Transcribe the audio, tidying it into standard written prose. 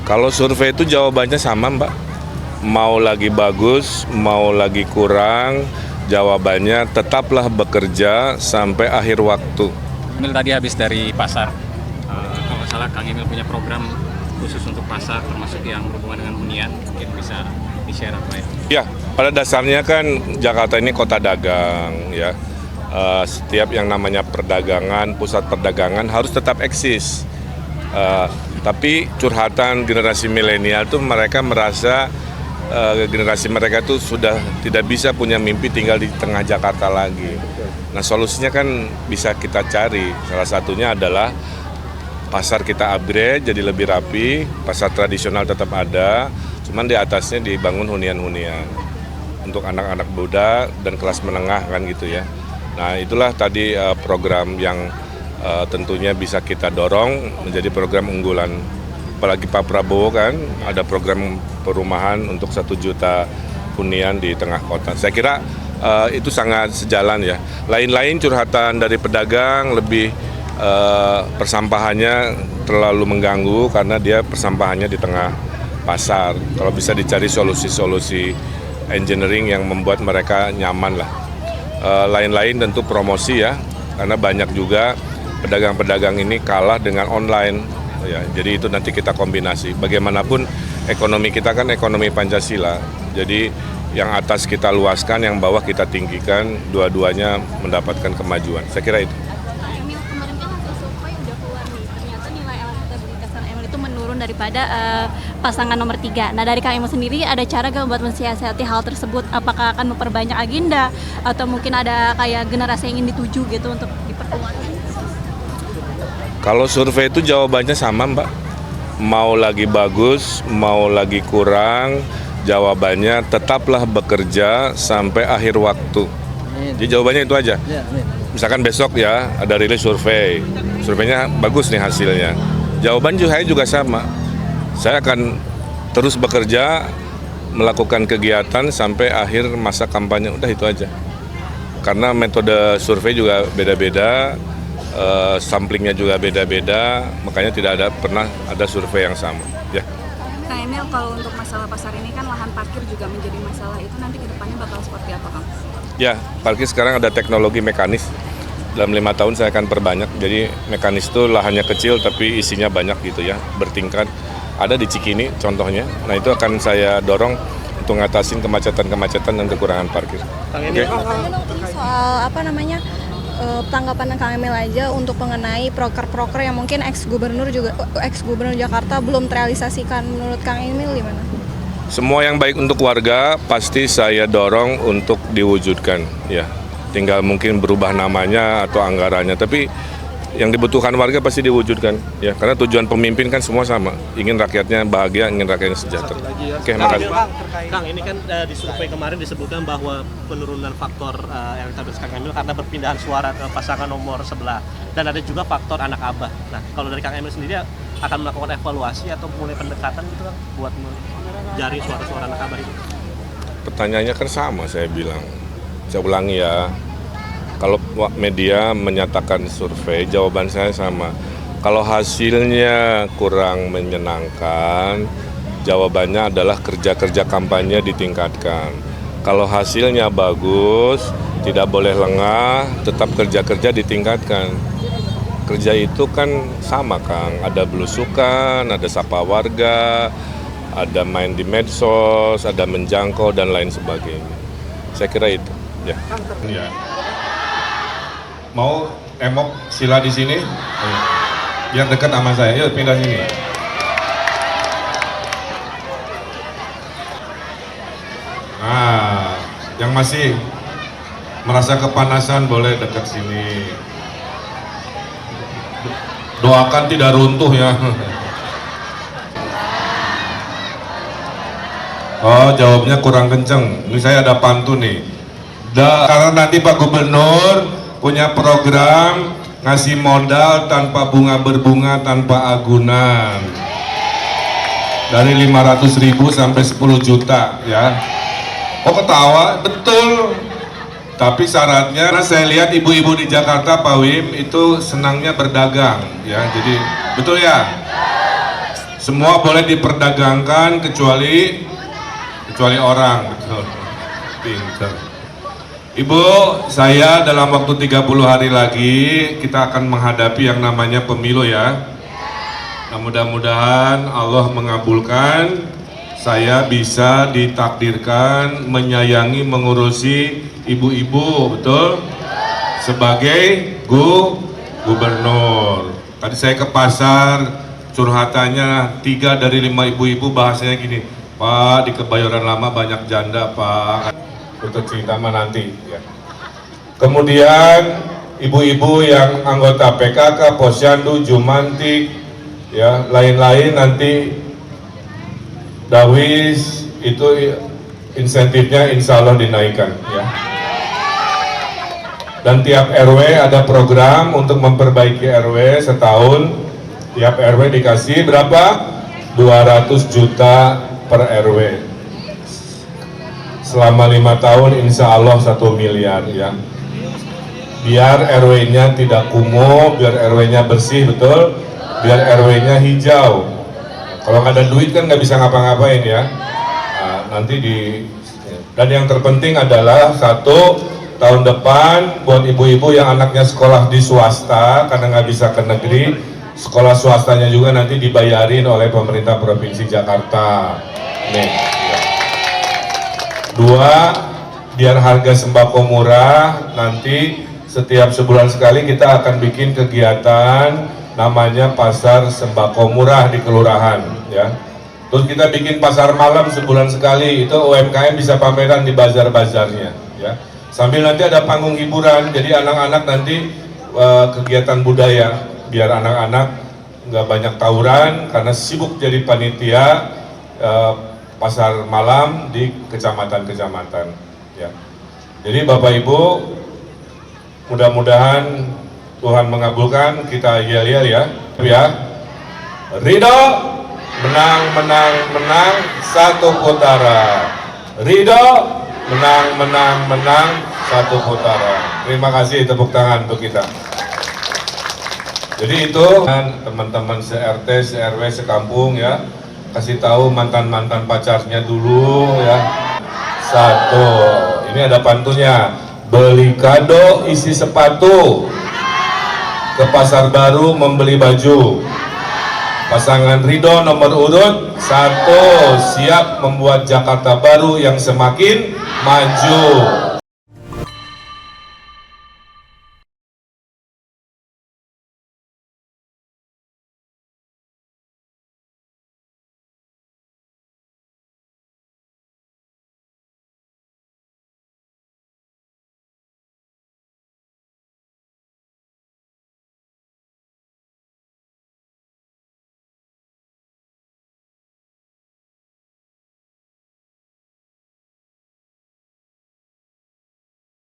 Kalau survei itu jawabannya sama, Mbak. Mau lagi bagus, mau lagi kurang, jawabannya tetaplah bekerja sampai akhir waktu. Emil tadi habis dari pasar. Kalau nggak salah Kang Emil punya program khusus untuk pasar, termasuk yang berhubungan dengan hunian. Mungkin bisa di-share apa ya? Ya, pada dasarnya kan Jakarta ini kota dagang, ya. Setiap yang namanya perdagangan, pusat perdagangan harus tetap eksis. Tapi curhatan generasi milenial tuh mereka merasa generasi mereka tuh sudah tidak bisa punya mimpi tinggal di tengah Jakarta lagi. Nah, solusinya kan bisa kita cari. Salah satunya adalah pasar kita upgrade jadi lebih rapi, pasar tradisional tetap ada, cuman di atasnya dibangun hunian-hunian untuk anak-anak muda dan kelas menengah kan gitu ya. Nah, itulah tadi program yang tentunya bisa kita dorong menjadi program unggulan. Apalagi Pak Prabowo kan ada program perumahan untuk 1 juta hunian di tengah kota. Saya kira itu sangat sejalan ya. Lain-lain curhatan dari pedagang lebih persampahannya terlalu mengganggu karena dia persampahannya di tengah pasar. Kalau bisa dicari solusi-solusi engineering yang membuat mereka nyaman lah. Lain-lain tentu promosi ya, karena banyak juga pedagang-pedagang ini kalah dengan online. Ya, jadi itu nanti kita kombinasi. Bagaimanapun ekonomi kita kan ekonomi Pancasila. Jadi yang atas kita luaskan, yang bawah kita tinggikan, dua-duanya mendapatkan kemajuan. Saya kira itu. Emil, kemarin kan hasil survei udah keluar nih, ternyata nilai elektabilitas Emil itu menurun daripada pasangan nomor 3. Nah, dari Kang Emil sendiri ada cara gak buat mensiasati hal tersebut? Apakah akan memperbanyak agenda atau mungkin ada kayak generasi yang ingin dituju gitu untuk diperkuat? Kalau survei itu jawabannya sama, Mbak. Mau lagi bagus, mau lagi kurang, jawabannya tetaplah bekerja sampai akhir waktu. Jadi jawabannya itu aja. Misalkan besok ya ada rilis survei, surveinya bagus nih hasilnya. Jawaban saya juga sama. Saya akan terus bekerja, melakukan kegiatan sampai akhir masa kampanye. Udah itu aja. Karena metode survei juga beda-beda. Samplingnya juga beda-beda, makanya tidak pernah ada survei yang sama. Ya. Kang Emil, kalau untuk masalah pasar ini kan lahan parkir juga menjadi masalah, itu nanti ke depannya bakal seperti apa, Kang? Ya, parkir sekarang ada teknologi mekanis. Dalam 5 tahun saya akan perbanyak, jadi mekanis itu lahannya kecil tapi isinya banyak gitu ya, bertingkat. Ada di Cikini contohnya, nah itu akan saya dorong untuk ngatasin kemacetan-kemacetan dan kekurangan parkir. Oke. Soal apa namanya? Tanggapan Kang Emil aja untuk mengenai proker-proker yang mungkin ex-gubernur Jakarta belum terrealisasikan, menurut Kang Emil gimana? Semua yang baik untuk warga pasti saya dorong untuk diwujudkan ya. Tinggal mungkin berubah namanya atau anggarannya, tapi yang dibutuhkan warga pasti diwujudkan ya, karena tujuan pemimpin kan semua sama, ingin rakyatnya bahagia, ingin rakyatnya sejahtera. Oke, makasih. Kang, ini kan di survei kemarin disebutkan bahwa penurunan faktor elektabilitas Kang Emil karena berpindahan suara ke pasangan nomor sebelah, dan ada juga faktor anak abah. Nah, kalau dari Kang Emil sendiri akan melakukan evaluasi atau mulai pendekatan gitu kan buat mencari suara-suara anak abah itu? Pertanyaannya kan sama, saya bilang. Saya ulangi ya. Kalau media menyatakan survei, jawaban saya sama. Kalau hasilnya kurang menyenangkan, jawabannya adalah kerja-kerja kampanye ditingkatkan. Kalau hasilnya bagus, tidak boleh lengah, tetap kerja-kerja ditingkatkan. Kerja itu kan sama, Kang. Ada belusukan, ada sapa warga, ada main di medsos, ada menjangkau, dan lain sebagainya. Saya kira itu. Ya. Ya. Mau emok sila di sini, biar dekat sama saya. Yuk pindah sini. Nah, yang masih merasa kepanasan boleh dekat sini. Doakan tidak runtuh ya. Oh, jawabnya kurang kenceng. Ini saya ada pantun nih. Karena nanti Pak Gubernur punya program ngasih modal tanpa bunga berbunga, tanpa agunan, dari 500.000 sampai 10 juta ya. Oh, ketawa, betul. Tapi syaratnya, karena saya lihat ibu-ibu di Jakarta, Pak Wim, itu senangnya berdagang ya. Jadi betul ya, Semua boleh diperdagangkan kecuali orang, betul. Pinter. Ibu, saya dalam waktu 30 hari lagi kita akan menghadapi yang namanya pemilu ya. Nah, mudah-mudahan Allah mengabulkan saya bisa ditakdirkan menyayangi, mengurusi ibu-ibu, betul? Sebagai gubernur. Tadi saya ke pasar, curhatannya 3 dari 5 ibu-ibu bahasanya gini, Pak, di Kebayoran Lama banyak janda, Pak. Untuk cerita mah nanti ya. Kemudian ibu-ibu yang anggota PKK, Posyandu, Jumantik, ya, lain-lain nanti Dawis itu insentifnya insya Allah dinaikkan ya. Dan tiap RW ada program untuk memperbaiki RW setahun. Tiap RW dikasih berapa? 200 juta per RW. Selama 5 tahun insya Allah 1 miliar ya. Biar RW-nya tidak kumuh, biar RW-nya bersih, betul. Biar RW-nya hijau. Kalau nggak ada duit kan nggak bisa ngapa-ngapain ya. Nah, dan yang terpenting adalah 1 tahun depan buat ibu-ibu yang anaknya sekolah di swasta karena nggak bisa ke negeri, sekolah swastanya juga nanti dibayarin oleh pemerintah Provinsi Jakarta. Nih. 2, biar harga sembako murah, nanti setiap sebulan sekali kita akan bikin kegiatan namanya pasar sembako murah di kelurahan ya. Terus kita bikin pasar malam sebulan sekali, itu UMKM bisa pameran di bazar-bazarnya ya. Sambil nanti ada panggung hiburan, jadi anak-anak nanti kegiatan budaya, biar anak-anak nggak banyak tawuran karena sibuk jadi panitia pasar malam di kecamatan-kecamatan ya. Jadi Bapak Ibu, mudah-mudahan Tuhan mengabulkan, kita yel-yel ya. Ridho, menang, menang, menang, 1 putaran. Ridho, menang, menang, menang, 1 putaran. Terima kasih, tepuk tangan untuk kita. Jadi itu teman-teman se-RT, se-RW, sekampung ya, kasih tahu mantan-mantan pacarnya dulu ya. 1, ini ada pantunnya, beli kado isi sepatu, ke pasar baru membeli baju. Pasangan Ridho nomor urut 1, siap membuat Jakarta baru yang semakin maju.